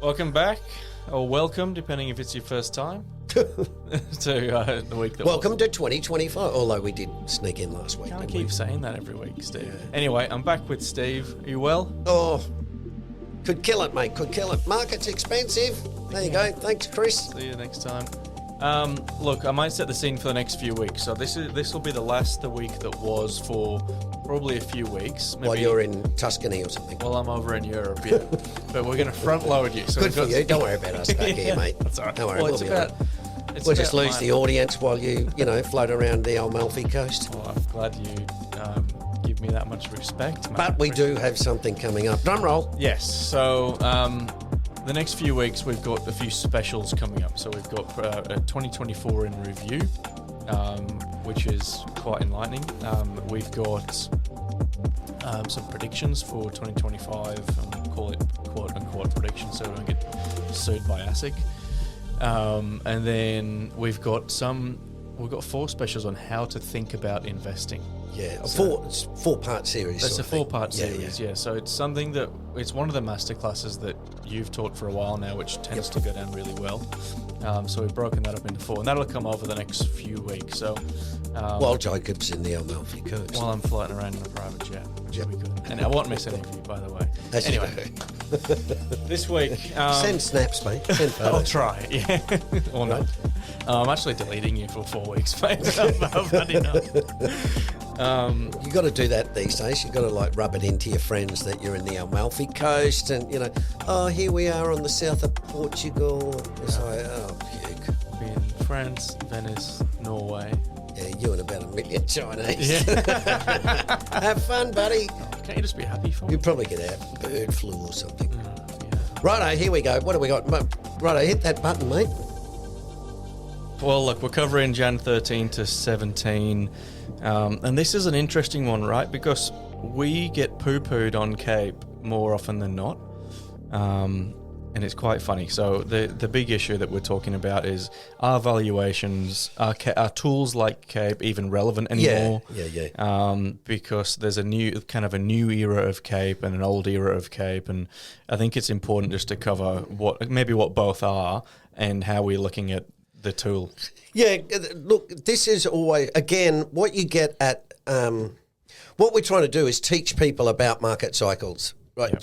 Welcome back, or welcome, depending if it's your first time, to the week that Welcome to 2025, although we did sneak in last week. Can't keep saying that every week, Steve. Yeah. Anyway, I'm back with Steve. Are you well? Oh, could kill it, mate, could kill it. Market's expensive. There you go. Thanks, Chris. See you next time. Look, I might set the scene for the next few weeks. So this will be the week that was for probably a few weeks. Maybe, while you're in Tuscany or something. Well, I'm over in Europe, yeah. But we're going to front load you. So good for you. Don't worry about us back here, mate. That's all right. Don't worry. Well, we'll just lose the audience while you float around the Amalfi Coast. Well, I'm glad you give me that much respect, mate. But we do have something coming up. Drum roll. Yes. So the next few weeks we've got a few specials coming up. So we've got a 2024 in review, which is quite enlightening. We've got some predictions for 2025. Call it quote-unquote predictions, so we don't get sued by ASIC. And then we've got 4 specials on how to think about investing. Yeah, it's a 4-part series. It's a 4-part series, yeah. So it's something it's one of the masterclasses that you've taught for a while now, which tends to go down really well. So we've broken that up into 4, and that'll come over the next few weeks. So while Jacob's in the Amalfi Coast. While I'm floating around in a private jet, which will be good. And I won't miss any of you, by the way. Anyway, this week... send snaps, mate. Send photos. I'll try, yeah. Or not. I'm actually deleting you for 4 weeks, mate. I've had enough. You got to do that these days. You got to rub it into your friends that you're in the Amalfi Coast, and here we are on the south of Portugal. It's puke. Be in France, Venice, Norway. Yeah, you and about 1 million Chinese. Yeah. Have fun, buddy. Can't you just be happy for me? You'd probably get out bird flu or something. Yeah. Righto, here we go. What do we got? Righto, hit that button, mate. Well, look, we're covering Jan 13 to 17. And this is an interesting one, right? Because we get poo-pooed on Cape more often than not. And it's quite funny. So the big issue that we're talking about is, are valuations, are tools like Cape even relevant anymore? Yeah. Because there's a new era of Cape and an old era of Cape. And I think it's important just to cover what both are and how we're looking at the tool. Yeah, look, this is always, again, what you get at, what we're trying to do is teach people about market cycles, right,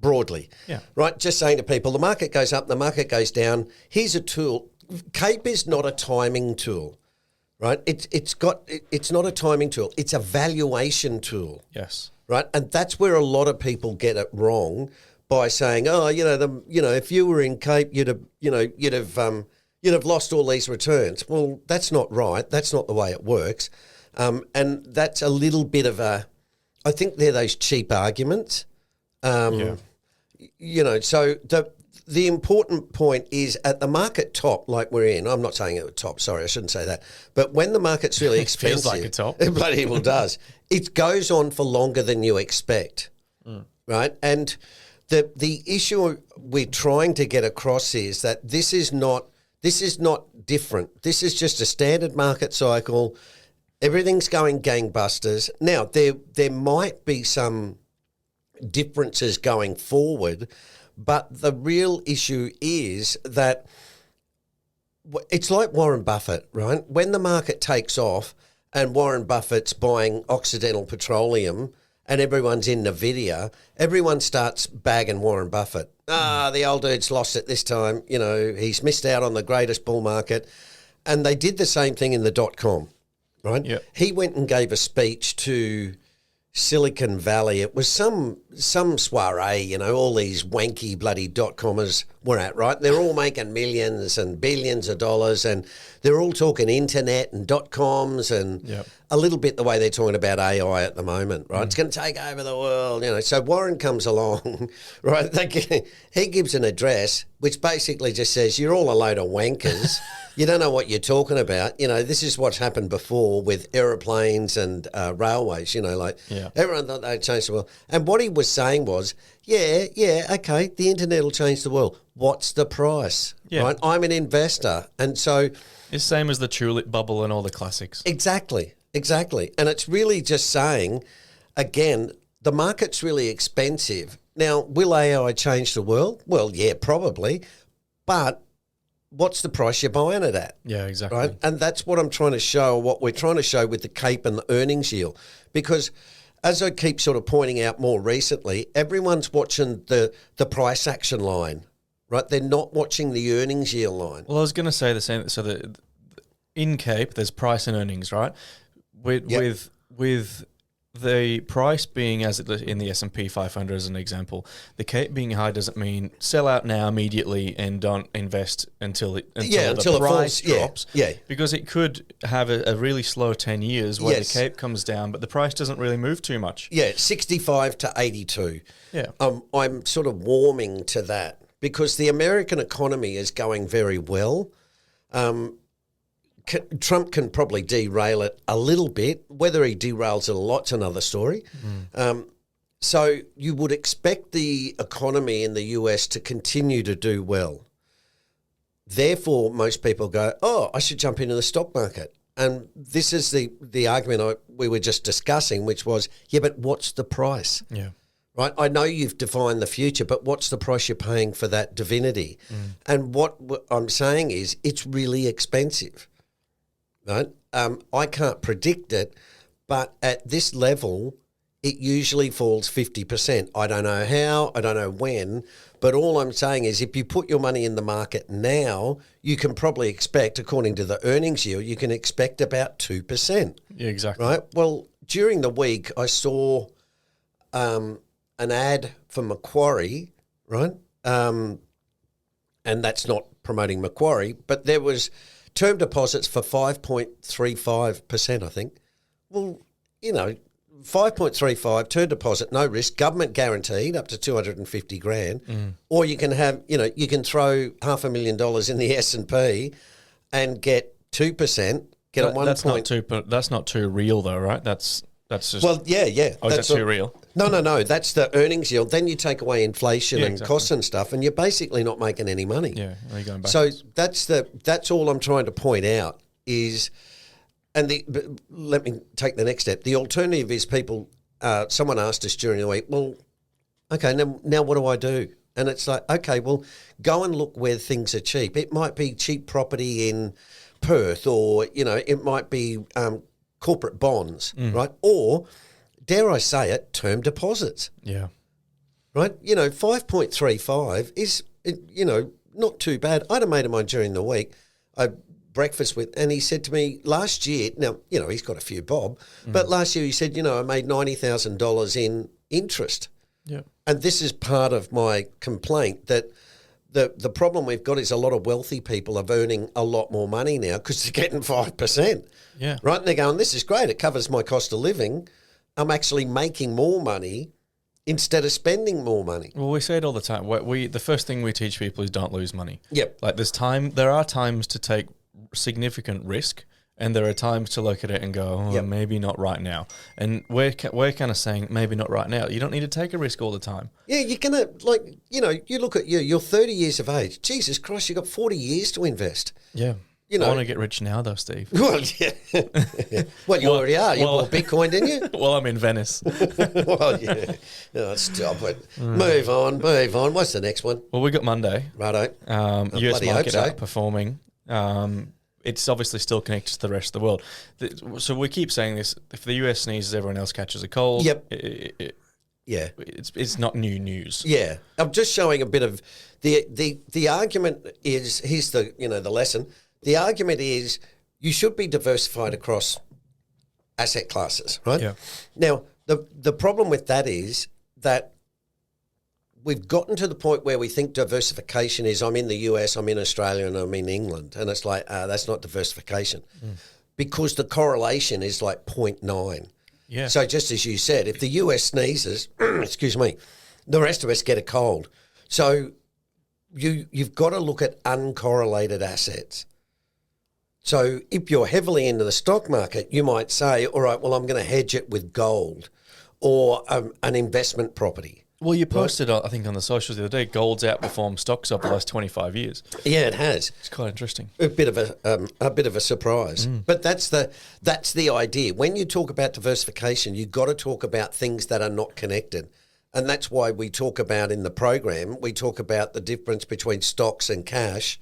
broadly. Yeah. Right, just saying to people, the market goes up, the market goes down. Here's a tool. Cape is not a timing tool, right? It's not a timing tool. It's a valuation tool. Yes. Right, and that's where a lot of people get it wrong by saying, if you were in Cape, you'd have lost all these returns. Well, that's not right. That's not the way it works. And that's a little bit of I think they're those cheap arguments. So the important point is at the market top, like we're in, I'm not saying at the top, sorry, I shouldn't say that. But when the market's really expensive. Feels like a top. It bloody well does. It goes on for longer than you expect, right? And the issue we're trying to get across is that this is not different. This is just a standard market cycle. Everything's going gangbusters. Now, there might be some differences going forward, but the real issue is that it's like Warren Buffett, right? When the market takes off and Warren Buffett's buying Occidental Petroleum and everyone's in NVIDIA, everyone starts bagging Warren Buffett. The old dude's lost it this time. He's missed out on the greatest bull market. And they did the same thing in the .com, right? Yep. He went and gave a speech to Silicon Valley. It was some soiree, all these wanky bloody .commers were at, right? They're all making millions and billions of dollars, and they're all talking internet and .coms and a little bit the way they're talking about AI at the moment, right? It's going to take over the world, So Warren comes along, right? He gives an address which basically just says, you're all a load of wankers. You don't know what you're talking about. This is what's happened before with aeroplanes and railways, Everyone thought they'd change the world. And what he was saying was, okay, the internet will change the world. What's the price? Yeah. Right? I'm an investor. And so... It's same as the tulip bubble and all the classics. Exactly. And it's really just saying, again, the market's really expensive, Now, will AI change the world? Well, yeah, probably. But what's the price you're buying it at? Yeah, exactly. Right? And that's what I'm trying to show, what we're trying to show with the CAPE and the earnings yield. Because as I keep sort of pointing out more recently, everyone's watching the price action line, right? They're not watching the earnings yield line. Well, I was going to say the same. So in CAPE, there's price and earnings, right? With the price being as it in the S&P 500 as an example, the CAPE being high doesn't mean sell out now immediately and don't invest until the price drops. Yeah. Because it could have a really slow 10 years where the CAPE comes down, but the price doesn't really move too much. Yeah, 65 to 82. Yeah. I'm sort of warming to that because the American economy is going very well. Trump can probably derail it a little bit. Whether he derails it a lot's another story. So you would expect the economy in the US to continue to do well. Therefore, most people go, oh, I should jump into the stock market. And this is the argument we were just discussing, which was, yeah, but what's the price? Yeah. Right? I know you've defined the future, but what's the price you're paying for that divinity? And what I'm saying is it's really expensive. Right? I can't predict it, but at this level, it usually falls 50%. I don't know how, I don't know when, but all I'm saying is if you put your money in the market now, you can probably expect, according to the earnings yield, you can expect about 2%. Yeah, exactly. Right? Well, during the week, I saw an ad for Macquarie, right? And that's not promoting Macquarie, but there was term deposits for 5.35%, I think. Well, 5.35 term deposit, no risk, government guaranteed up to 250 grand. Or you can have, you can throw $500,000 in the S&P and get 2%, get a 1. That's not too real though, right? That's just. Well, yeah. Oh, that's too real. No. That's the earnings yield. Then you take away inflation and exactly. costs and stuff, and you're basically not making any money. Yeah, you're going back. So that's all I'm trying to point out is, let me take the next step. The alternative is people. Someone asked us during the week, well, okay, now what do I do? And it's like, okay, well, go and look where things are cheap. It might be cheap property in Perth, or it might be corporate bonds, right? Or dare I say it, term deposits. Yeah. Right? 5.35 is, not too bad. I had a mate of mine during the week, I breakfast with, and he said to me last year, now, he's got a few bob, but last year he said, I made $90,000 in interest. Yeah. And this is part of my complaint that the problem we've got is a lot of wealthy people are earning a lot more money now because they're getting 5%. Yeah. Right? And they're going, this is great. It covers my cost of living. I'm actually making more money instead of spending more money. Well, we say it all the time. The first thing we teach people is don't lose money. Yep. Like there are times to take significant risk, and there are times to look at it and go, maybe not right now. And we're kind of saying maybe not right now. You don't need to take a risk all the time. Yeah, you're going to, you look at you're 30 years of age. Jesus Christ, you've got 40 years to invest. Yeah. I want to get rich now, though, Steve. Well, yeah. Well, you already are. You bought Bitcoin, didn't you? Well, I'm in Venice. Well, yeah. No, stop it. Move on. What's the next one? Well, we got Monday. Righto. US market outperforming. It's obviously still connected to the rest of the world. So we keep saying this. If the US sneezes, everyone else catches a cold. Yep. Yeah. It's not new news. Yeah. I'm just showing a bit of the argument is, here's the lesson. The argument is you should be diversified across asset classes, right? Yeah. Now, the problem with that is that we've gotten to the point where we think diversification is I'm in the US, I'm in Australia, and I'm in England. And it's like, that's not diversification because the correlation is like 0.9. Yeah. So just as you said, if the US sneezes, excuse me, the rest of us get a cold. So you've got to look at uncorrelated assets. So if you're heavily into the stock market, you might say, all right, well, I'm going to hedge it with gold or an investment property. Well, you posted, I think, on the socials the other day, gold's outperformed stocks over the last 25 years. Yeah, it has. It's quite interesting. A bit of a surprise. But that's the idea. When you talk about diversification, you've got to talk about things that are not connected. And that's why we talk about in the program, we talk about the difference between stocks and cash,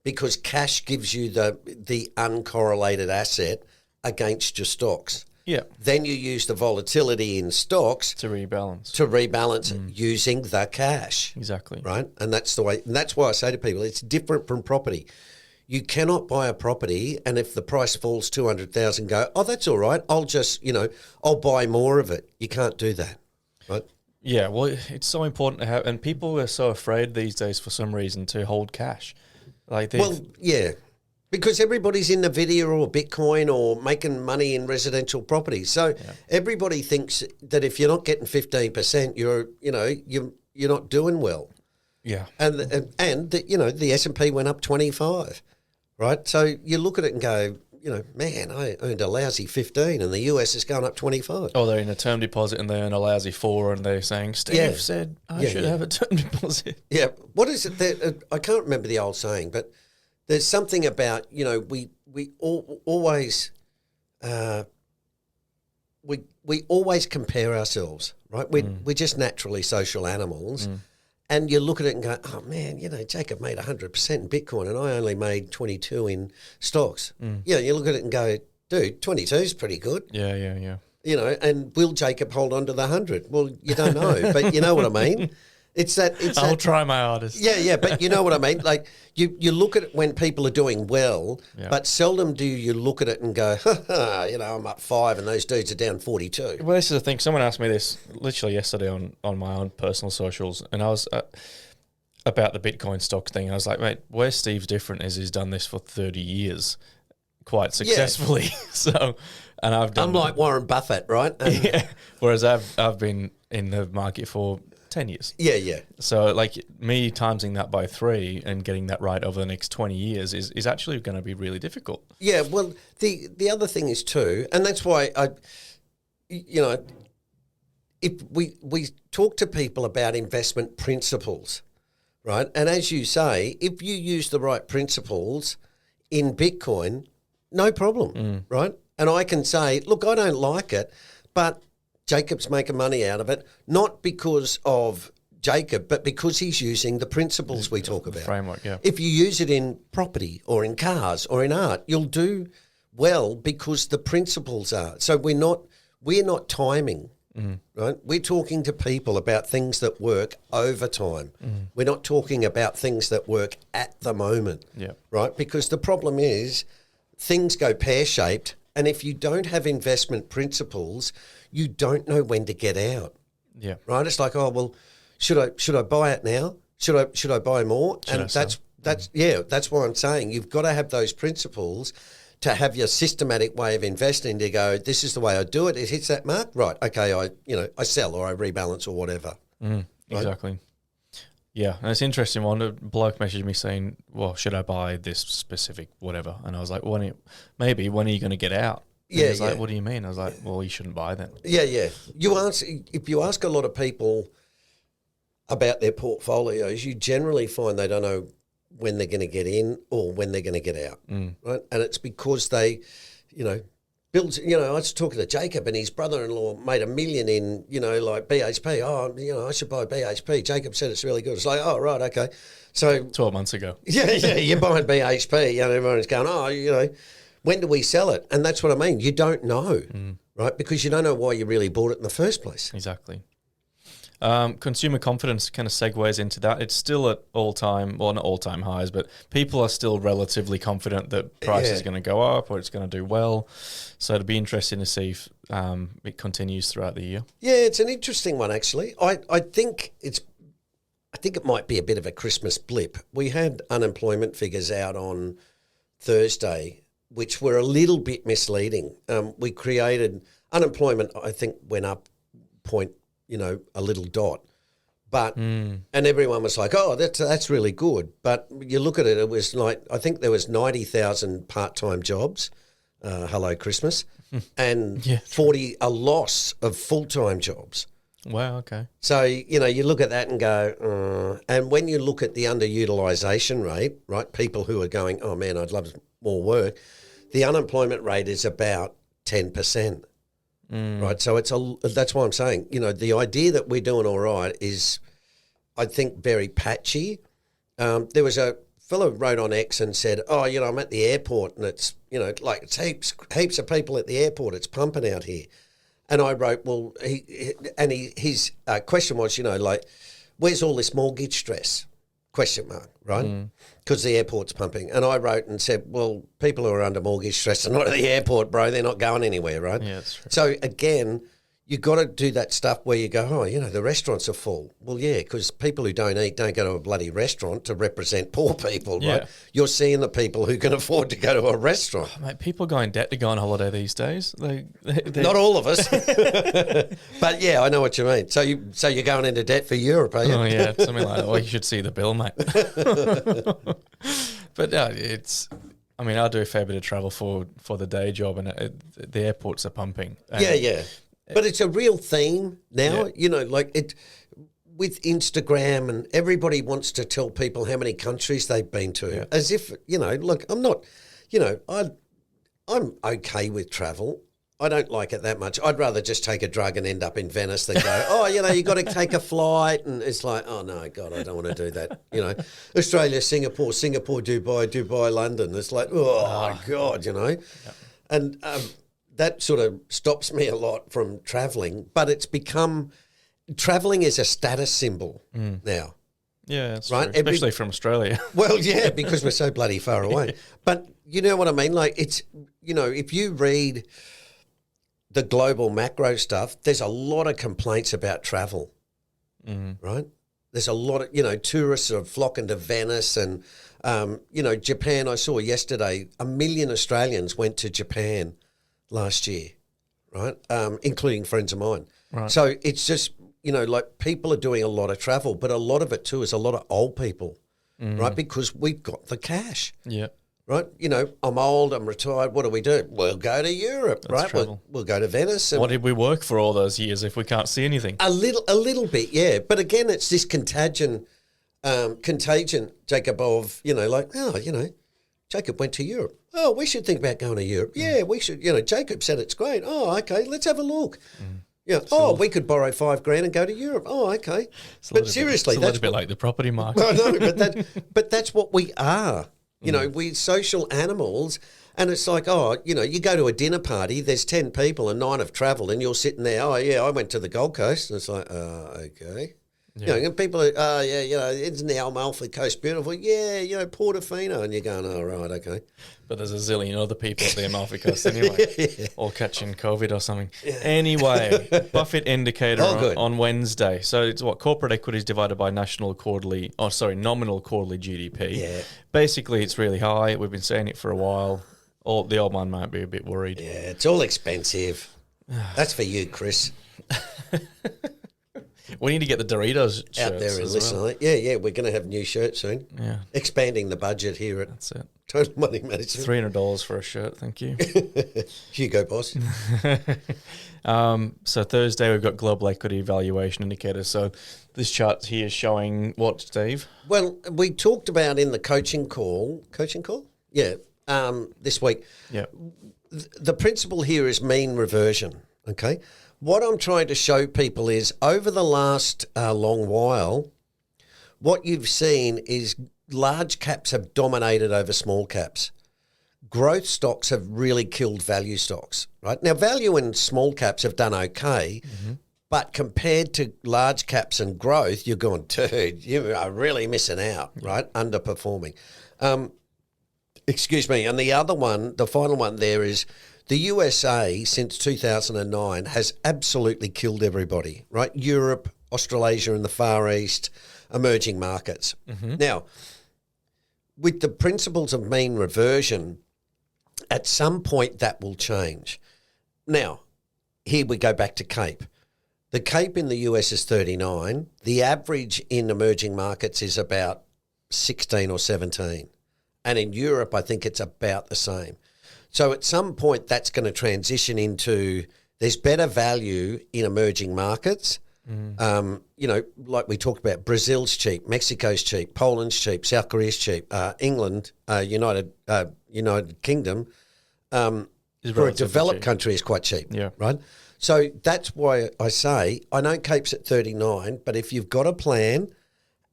because cash gives you the uncorrelated asset against your stocks. Yeah. Then you use the volatility in stocks To rebalance. Using the cash. Exactly. Right? And that's the way, and that's why I say to people, it's different from property. You cannot buy a property and if the price falls 200,000 go, oh, that's all right. I'll just, I'll buy more of it. You can't do that. Right? Yeah, well, it's so important to have, and people are so afraid these days for some reason to hold cash. Yeah, because everybody's in Nvidia or Bitcoin or making money in residential property. So everybody thinks that if you're not getting 15%, you're not doing well. Yeah, and the S&P went up 25, right? So you look at it and go, man, I earned a lousy 15 and the US is going up 25. Oh, they're in a term deposit and they earn a lousy 4 and they're saying, Steve said I should have a term deposit. Yeah. What is it that, I can't remember the old saying, but there's something about, we always compare ourselves, right? We're just naturally social animals. And you look at it and go, oh, man, Jacob made 100% in Bitcoin and I only made 22 in stocks. You look at it and go, dude, 22 is pretty good. Yeah. And will Jacob hold on to the 100? Well, you don't know, but you know what I mean? I'll try my hardest. Yeah, but you know what I mean? Like, you look at it when people are doing well, but seldom do you look at it and go, I'm up 5 and those dudes are down 42. Well, this is the thing. Someone asked me this literally yesterday on my own personal socials, and I was about the Bitcoin stock thing. I was like, mate, where Steve's different is he's done this for 30 years quite successfully. Yeah. So, and I've done... Unlike Warren Buffett, right? Yeah. Whereas I've been in the market for 10 years. Yeah. So like me timesing that by 3 and getting that right over the next 20 years is actually going to be really difficult. Yeah, well, the other thing is too, and that's why if we talk to people about investment principles, right? And as you say, if you use the right principles in Bitcoin, no problem, right? And I can say, look, I don't like it, but Jacob's making money out of it, not because of Jacob, but because he's using the principles we talk about. Framework, yeah. If you use it in property or in cars or in art, you'll do well because the principles are. So we're not timing, right? We're talking to people about things that work over time. We're not talking about things that work at the moment, right? Because the problem is things go pear-shaped, and if you don't have investment principles, you don't know when to get out. Yeah. Right? It's like, oh, well, should I buy it now? Should I buy more? That's why I'm saying you've got to have those principles to have your systematic way of investing to go, this is the way I do it. It hits that mark. Right. Okay. I sell or I rebalance or whatever. Right? Exactly. Yeah. And it's interesting. A bloke messaged me saying, well, should I buy this specific whatever? And I was like, when are you going to get out? And he was like, what do you mean? I was like, well, you shouldn't buy then. Yeah. If you ask a lot of people about their portfolios, you generally find they don't know when they're going to get in or when they're going to get out, right? And it's because they, build. I was talking to Jacob and his brother-in-law made $1 million in, like BHP. Oh, I should buy BHP. Jacob said it's really good. It's like, oh, right, okay. So 12 months ago. Yeah, you're buying BHP. Everyone's going, when do we sell it? And that's what I mean. You don't know, right? Because you don't know why you really bought it in the first place. Exactly. Consumer confidence kind of segues into that. It's still at not all-time highs, but people are still relatively confident that price is going to go up or it's going to do well. So it'd be interesting to see if it continues throughout the year. Yeah, it's an interesting one, actually. I think it might be a bit of a Christmas blip. We had unemployment figures out on Thursday, which were a little bit misleading. We created unemployment, I think, went up a little dot. But and everyone was like, oh, that's really good. But you look at it, it was like, I think there was 90,000 part-time jobs, hello Christmas, and a loss of full-time jobs. Wow, okay. So, you look at that and go, and when you look at the underutilisation rate, right, people who are going, oh man, I'd love more work, the unemployment rate is about 10%. right? So that's why I'm saying, the idea that we're doing all right is, I think, very patchy. There was a fellow who wrote on X and said, I'm at the airport and it's, it's heaps of people at the airport. It's pumping out here. And I wrote, well, his question was, where's all this mortgage stress? Question mark, right? Because the airport's pumping. And I wrote and said, well, people who are under mortgage stress are not at the airport, bro. They're not going anywhere, right? Yeah, that's true. So again, you got to do that stuff where you go, the restaurants are full. Well, yeah, because people who don't eat don't go to a bloody restaurant to represent poor people, right? Yeah. You're seeing the people who can afford to go to a restaurant. Oh, mate, people go in debt to go on holiday these days. Not all of us. But yeah, I know what you mean. So you're going into debt for Europe, are you? Oh, yeah, something like that. Well, you should see the bill, mate. But I do a fair bit of travel for the day job, and the airports are pumping. Yeah. But it's a real theme now, with Instagram, and everybody wants to tell people how many countries they've been to, as if, look, I'm not, I'm okay with travel. I don't like it that much. I'd rather just take a drug and end up in Venice than go, you got to take a flight. And it's like, oh, no, God, I don't want to do that. Australia, Singapore, Dubai, London. It's like, oh, God, Yep. And that sort of stops me a lot from travelling. But it's become, travelling is a status symbol now. Yeah, that's right. True. Especially from Australia. Well, yeah, because we're so bloody far away. But you know what I mean? Like, it's, if you read the global macro stuff, there's a lot of complaints about travel, right? There's a lot of, tourists are flocking to Venice and, Japan. I saw yesterday, 1 million Australians went to Japan last year, right? Including friends of mine. Right. So it's just, people are doing a lot of travel, but a lot of it too is a lot of old people, right? Because we've got the cash. Yeah. Right, I'm old, I'm retired. What do? We'll go to Europe, right? We'll go to Venice. And what did we work for all those years if we can't see anything? A little bit, yeah. But again, it's this contagion, Jacob, of Jacob went to Europe. Oh, we should think about going to Europe. Yeah, we should. Jacob said it's great. Oh, okay, let's have a look. Yeah. We could borrow $5,000 and go to Europe. Oh, okay. But seriously, it's a little bit like the property market. I know, but that's what we are. We're social animals, and it's like, you go to a dinner party, there's 10 people and 9 have travelled, and you're sitting there, I went to the Gold Coast. And it's like, okay. Yeah. And people are, isn't the Amalfi Coast beautiful? Yeah, Portofino. And you're going, oh, right, okay. But there's a zillion other people at the Amalfi Coast anyway, all catching COVID or something. Yeah. Anyway, Buffett indicator on Wednesday. So it's corporate equities divided by nominal quarterly GDP. Yeah. Basically, it's really high. We've been saying it for a while. The old man might be a bit worried. Yeah, it's all expensive. That's for you, Chris. We need to get the Doritos shirts out there and listen. Well. Yeah, we're going to have new shirts soon. Yeah, expanding the budget here at That's it. Total Money Management. $300 for a shirt, thank you. You go, boss. So Thursday we've got global equity valuation indicators. So this chart here is showing what, Steve? Well, we talked about in the coaching call. Yeah, this week. Yeah. The principle here is mean reversion. Okay. What I'm trying to show people is over the last long while, what you've seen is large caps have dominated over small caps. Growth stocks have really killed value stocks, right? Now, value and small caps have done okay, but compared to large caps and growth, you're going, dude, you are really missing out, right? Underperforming. Excuse me. And the other one, the final one there is the USA since 2009 has absolutely killed everybody, right? Europe, Australasia and the Far East, emerging markets. Now, with the principles of mean reversion, at some point that will change. Now, here we go back to CAPE. The CAPE in the US is 39. The average in emerging markets is about 16 or 17. And in Europe, I think it's about the same. So at some point, that's going to transition into there's better value in emerging markets. Like we talked about, Brazil's cheap, Mexico's cheap, Poland's cheap, South Korea's cheap, England, United Kingdom, for a developed country is quite cheap, right? So that's why I say I know Cape's at 39, but if you've got a plan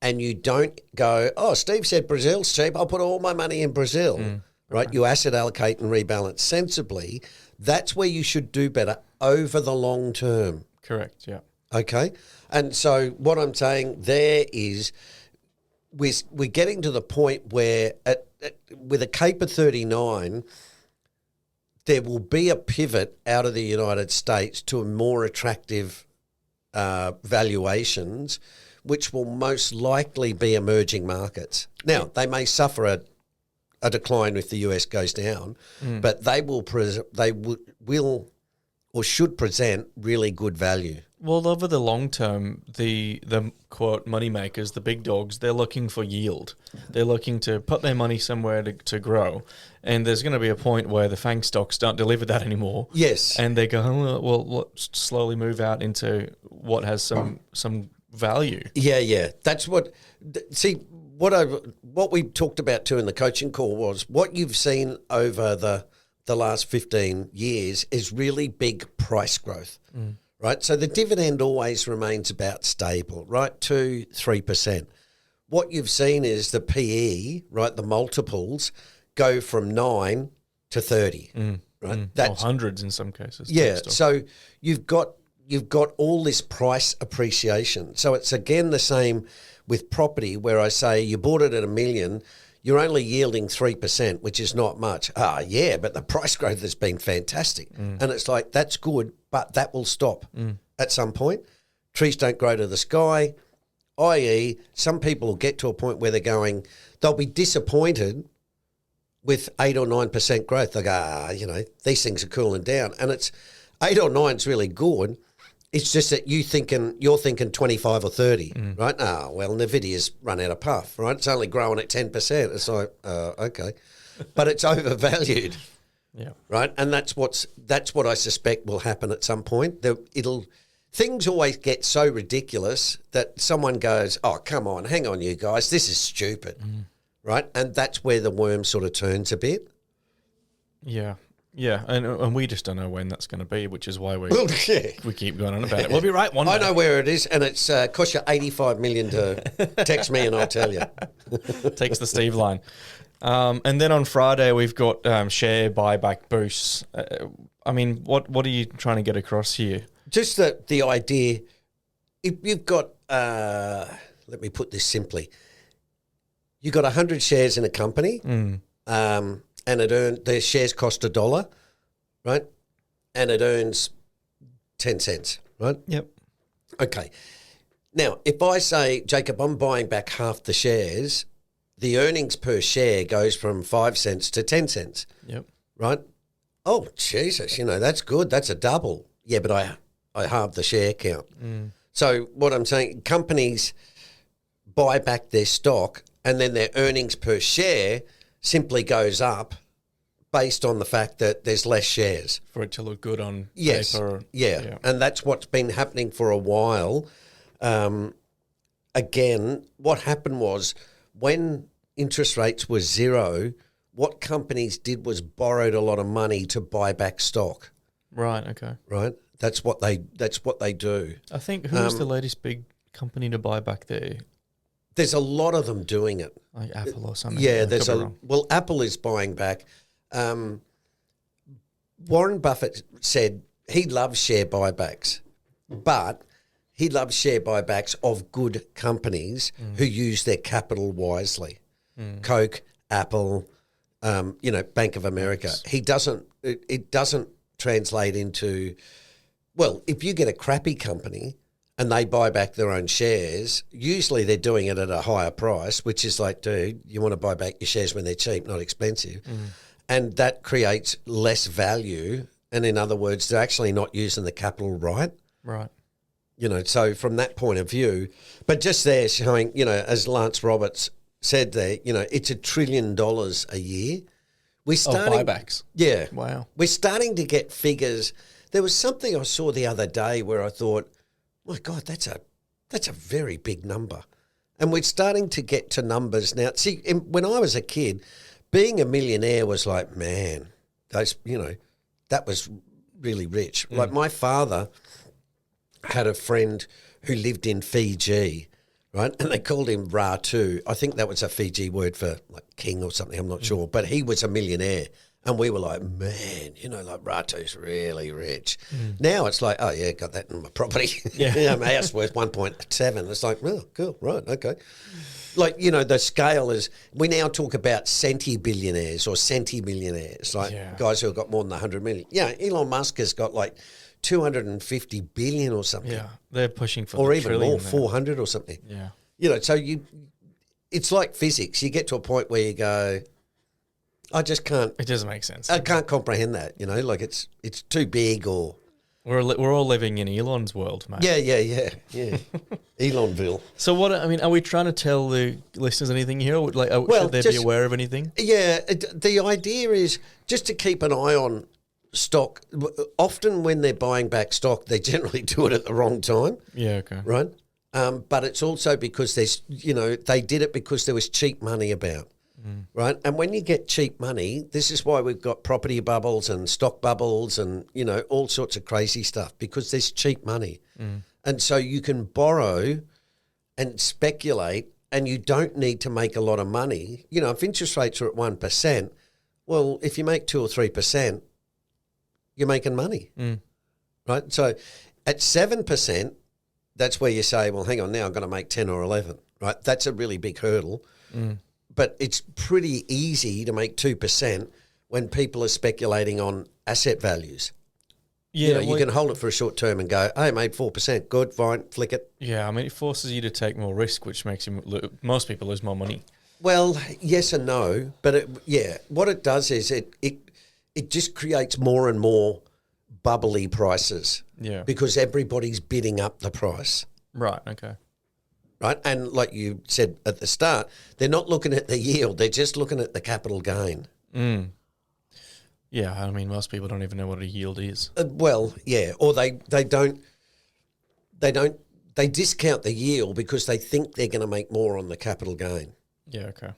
and you don't go, oh, Steve said Brazil's cheap, I'll put all my money in Brazil, right? You asset allocate and rebalance sensibly. That's where you should do better over the long term. Correct, yeah. Okay? And so what I'm saying there is we're getting to the point where with a Cape of 39, there will be a pivot out of the United States to a more attractive valuations, which will most likely be emerging markets. Now, they may suffer a decline if the US goes down, but they will or should present really good value. Well, over the long term, the quote money makers, the big dogs, they're looking for yield. They're looking to put their money somewhere to grow, and there's going to be a point where the FANG stocks don't deliver that anymore. Yes, and they go, oh, well, let's slowly move out into what has some value. Yeah. That's what. See, what we talked about too in the coaching call was what you've seen over the last 15 years is really big price growth. Right, so the dividend always remains about stable, right, 2-3%. What you've seen is the PE, right, the multiples go from 9 to 30, right? That's hundreds in some cases. Yeah, so you've got all this price appreciation. So it's again the same with property, where I say you bought it at $1 million. You're only yielding 3%, which is not much. Yeah, but the price growth has been fantastic. And it's like, that's good, but that will stop at some point. Trees don't grow to the sky, i.e. some people will get to a point where they'll be disappointed with 8 or 9% growth. They go, these things are cooling down. And it's 8 or 9 is really good. It's just that you're thinking 25 or 30, right? Well, NVIDIA's run out of puff, right? It's only growing at 10%. It's like, okay. But it's overvalued. Yeah. Right? And that's what I suspect will happen at some point. Things always get so ridiculous that someone goes, oh, come on, hang on, you guys, this is stupid. Right? And that's where the worm sort of turns a bit. Yeah. Yeah, and we just don't know when that's going to be, which is why we keep going on about it. We'll be right one day. I know where it is, and it's cost you $85 million to text me, and I'll tell you. Takes the Steve line. And then on Friday we've got share buyback boosts. What are you trying to get across here? Just the idea. If you've got, let me put this simply, you've got 100 shares in a company. And their shares cost $1, right? And it earns 10 cents, right? Yep. Okay. Now, if I say, Jacob, I'm buying back half the shares, the earnings per share goes from 5 cents to 10 cents. Yep. Right? Oh, Jesus, that's good. That's a double. Yeah, but I halved the share count. So what I'm saying, companies buy back their stock and then their earnings per share simply goes up based on the fact that there's less shares. For it to look good on Yes, paper. yeah. And that's what's been happening for a while. Again, what happened was when interest rates were zero, what companies did was borrowed a lot of money to buy back stock. Right, okay. Right? That's what they do. I think, who's the latest big company to buy back there? There's a lot of them doing it. Like Apple or something. Yeah, Apple is buying back. Warren Buffett said he loves share buybacks, but he loves share buybacks of good companies who use their capital wisely. Coke, Apple, Bank of America. It doesn't translate into, well, if you get a crappy company and they buy back their own shares, usually they're doing it at a higher price, which is like, dude, you want to buy back your shares when they're cheap, not expensive. And that creates less value. And in other words, they're actually not using the capital right. Right. So from that point of view, but just there showing, as Lance Roberts said there, it's $1 trillion a year. Buybacks. Yeah. Wow. We're starting to get figures. There was something I saw the other day where I thought, my God, that's a very big number. And we're starting to get to numbers now. See, when I was a kid, being a millionaire was like, man, that was really rich. Like my father had a friend who lived in Fiji, right? And they called him Ratu. I think that was a Fiji word for like king or something. I'm not sure. But he was a millionaire. And we were like, man, like Ratu's really rich. Now it's like, oh, yeah, got that in my property. Yeah. My house worth 1.7. It's like, oh, cool, right, okay. Like, the scale is, we now talk about centi-billionaires or centi-millionaires, like guys who have got more than 100 million. Yeah, Elon Musk has got like 250 billion or something. Yeah, they're pushing for or the even trillion more, now. 400 or something. Yeah. So it's like physics. You get to a point where you go, I just can't. It doesn't make sense. I can't comprehend that. Like it's too big or. We're all living in Elon's world, mate. Yeah. Elonville. So are we trying to tell the listeners anything here? Or should they be aware of anything? Yeah, the idea is just to keep an eye on stock. Often when they're buying back stock, they generally do it at the wrong time. Yeah, okay. Right? But it's also because they did it because there was cheap money about. Right. And when you get cheap money, this is why we've got property bubbles and stock bubbles and, all sorts of crazy stuff because there's cheap money. And so you can borrow and speculate and you don't need to make a lot of money. If interest rates are at 1%, well, if you make 2 or 3%, you're making money. Right. So at 7%, that's where you say, well, hang on, now I'm going to make 10 or 11. Right. That's a really big hurdle. But it's pretty easy to make 2% when people are speculating on asset values. Yeah, you can hold it for a short term and go, hey, I made 4%, good, fine, flick it. Yeah, it forces you to take more risk, which makes most people lose more money. Well, yes and no, but what it does is it just creates more and more bubbly prices. Yeah, because everybody's bidding up the price. Right. Okay. Right, and like you said at the start, they're not looking at the yield; they're just looking at the capital gain. Yeah, most people don't even know what a yield is. Or they discount the yield because they think they're going to make more on the capital gain. Yeah, okay.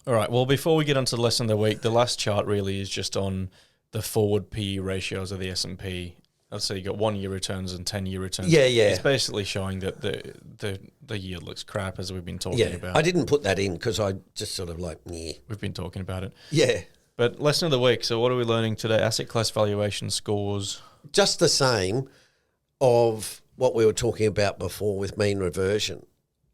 All right, well, before we get onto the lesson of the week, the last chart really is just on the forward PE ratios of the S&P. Let's say you got 1 year returns and 10-year returns. Yeah. It's basically showing that the yield looks crap, as we've been talking about. I didn't put that in because I just sort of We've been talking about it. Yeah. But lesson of the week, so what are we learning today? Asset class valuation scores. Just the same of what we were talking about before with mean reversion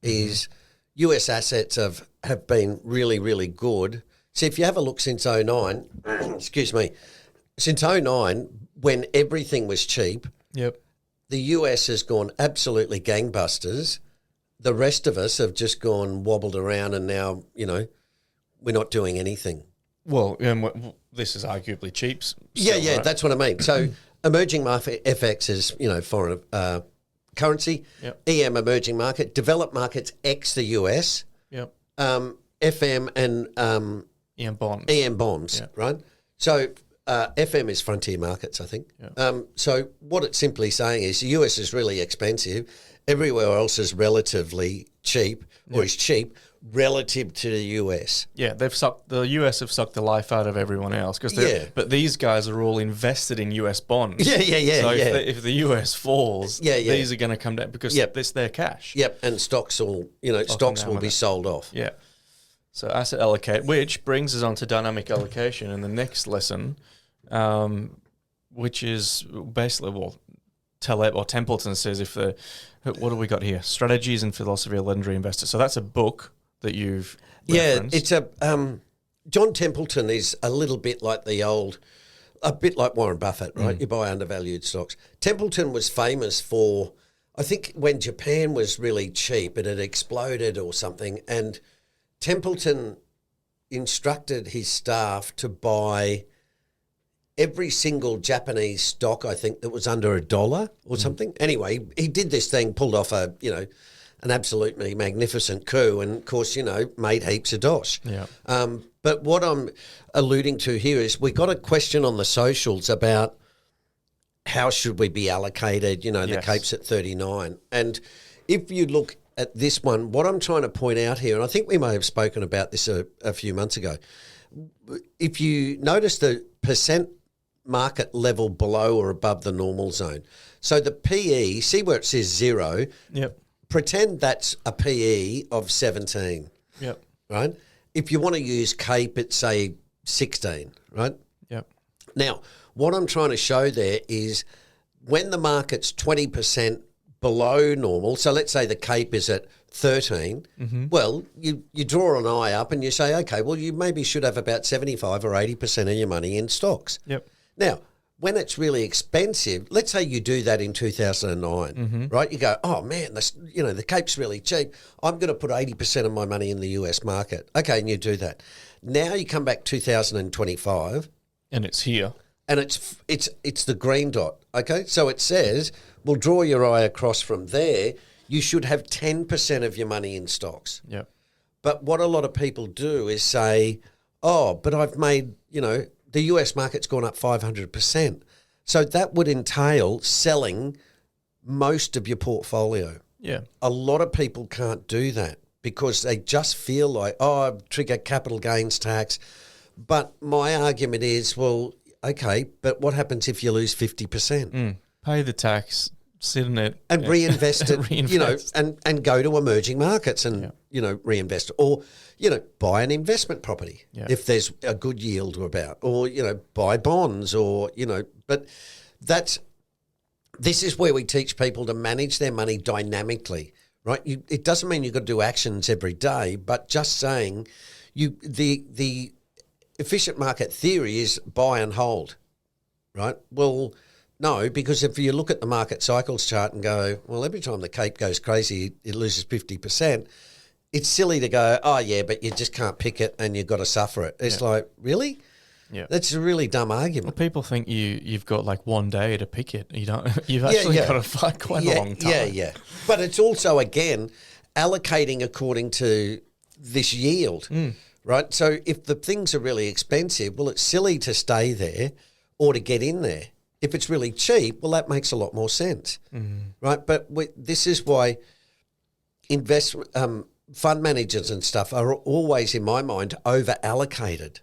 is US assets have been really, really good. So if you have a look since 09, excuse me, since 09, when everything was cheap, the US has gone absolutely gangbusters. The rest of us have just gone wobbled around and now, we're not doing anything. Well, this is arguably cheap. Right? That's what I mean. So emerging market FX is, foreign currency. EM, emerging market. Developed markets, X the US. FM and EM bonds. EM bonds, right? So FM is frontier markets, I think. So what it's simply saying is the US is really expensive. Everywhere else is relatively cheap or is cheap relative to the US. Yeah, the US have sucked the life out of everyone else. But these guys are all invested in US bonds. Yeah. So if the US falls, these are going to come down because it's their cash. And stocks will be sold off. Yeah. So asset allocate, which brings us on to dynamic allocation in the next lesson, which is basically, Templeton says what do we got here? Strategies and Philosophy of Legendary Investors. So that's a book that you've referenced. It's John Templeton is a little bit like a bit like Warren Buffett, right? You buy undervalued stocks. Templeton was famous for, I think when Japan was really cheap, it had exploded or something, and Templeton instructed his staff to buy every single Japanese stock, I think, that was under $1 or something. Anyway, he did this thing, pulled off an absolutely magnificent coup, and of course, made heaps of dosh. Yeah. But what I'm alluding to here is we got a question on the socials about how should we be allocated, the Cape's at 39. And if you look at this one, what I'm trying to point out here, and I think we may have spoken about this a few months ago, if you notice the percent market level below or above the normal zone. So the PE, see where it says 0. Yep. Pretend that's a PE of 17. Yep. Right? If you want to use CAPE, it's say 16, right? Yep. Now, what I'm trying to show there is when the market's 20% below normal, so let's say the CAPE is at 13, well, you draw an eye up and you say, okay, well, you maybe should have about 75 or 80% of your money in stocks. Yep. Now, when it's really expensive, let's say you do that in 2009, right? You go, oh man, the CAPE's really cheap. I'm going to put 80% of my money in the US market. Okay, and you do that. Now you come back 2025, and it's here, and it's the green dot. Okay, so it says, well, draw your eye across from there. You should have 10% of your money in stocks. Yep. But what a lot of people do is say, oh, but I've made, the US market's gone up 500%. So that would entail selling most of your portfolio. Yeah. A lot of people can't do that because they just feel like, oh, trigger capital gains tax. But my argument is, well, okay, but what happens if you lose 50%? Pay the tax, sit in it. And reinvest it, Reinvest. and go to emerging markets and, reinvest. Or, buy an investment property if there's a good yield about. Or, buy bonds or, but this is where we teach people to manage their money dynamically, right? It doesn't mean you've got to do actions every day, but just saying the efficient market theory is buy and hold, right? Well, no, because if you look at the market cycles chart and go, well, every time the CAPE goes crazy, it loses 50%, it's silly to go, oh, yeah, but you just can't pick it and you've got to suffer it. It's like, really? Yeah. That's a really dumb argument. Well, people think you've got like one day to pick it. You don't. You've actually got to fight quite a long time. Yeah. But it's also, again, allocating according to this yield, right? So if the things are really expensive, well, it's silly to stay there or to get in there. If it's really cheap, well, that makes a lot more sense, right? But this is why fund managers and stuff are always, in my mind, over-allocated,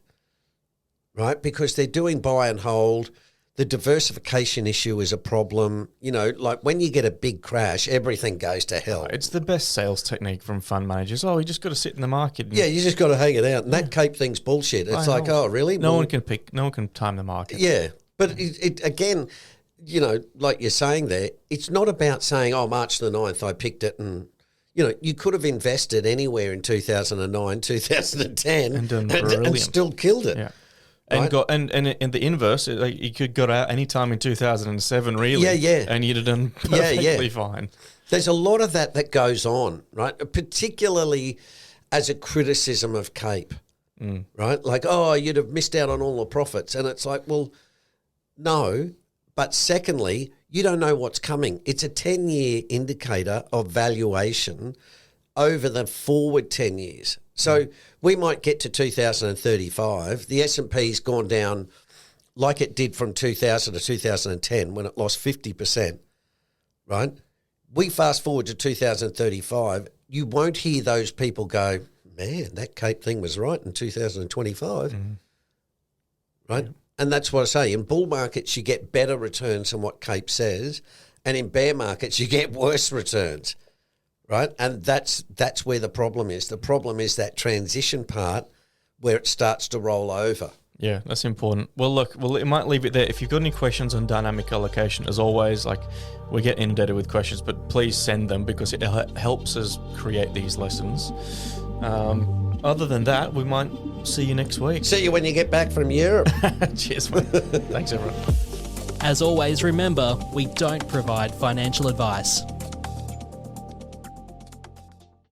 right? Because they're doing buy and hold. The diversification issue is a problem. Like when you get a big crash, everything goes to hell. It's the best sales technique from fund managers. Oh, you just got to sit in the market. Yeah, you just got to hang it out. And that CAPE thing's bullshit. It's like, oh, really? No one can time the market. Yeah. But it again, like you're saying there, it's not about saying, oh, March the 9th, I picked it and, you could have invested anywhere in 2009, 2010 and still killed it. Yeah. Right? And in the inverse, you could got out any time in 2007, really. Yeah. And you'd have done perfectly fine. There's a lot of that goes on, right? Particularly as a criticism of CAPE, right? Like, oh, you'd have missed out on all the profits. And it's like, well, no. But secondly, you don't know what's coming. It's a 10-year indicator of valuation over the forward 10 years. So we might get to 2035. The S&P's gone down like it did from 2000 to 2010 when it lost 50%, right? We fast forward to 2035. You won't hear those people go, man, that CAPE thing was right in 2025, right? Yeah. And that's what I say. In bull markets, you get better returns than what CAPE says. And in bear markets, you get worse returns, right? And that's where the problem is. The problem is that transition part where it starts to roll over. Yeah, that's important. Well, look, it might leave it there. If you've got any questions on dynamic allocation, as always, we get inundated with questions, but please send them because it helps us create these lessons. Other than that, we might see you next week. See you when you get back from Europe. Cheers, mate. Thanks, everyone. As always, remember, we don't provide financial advice.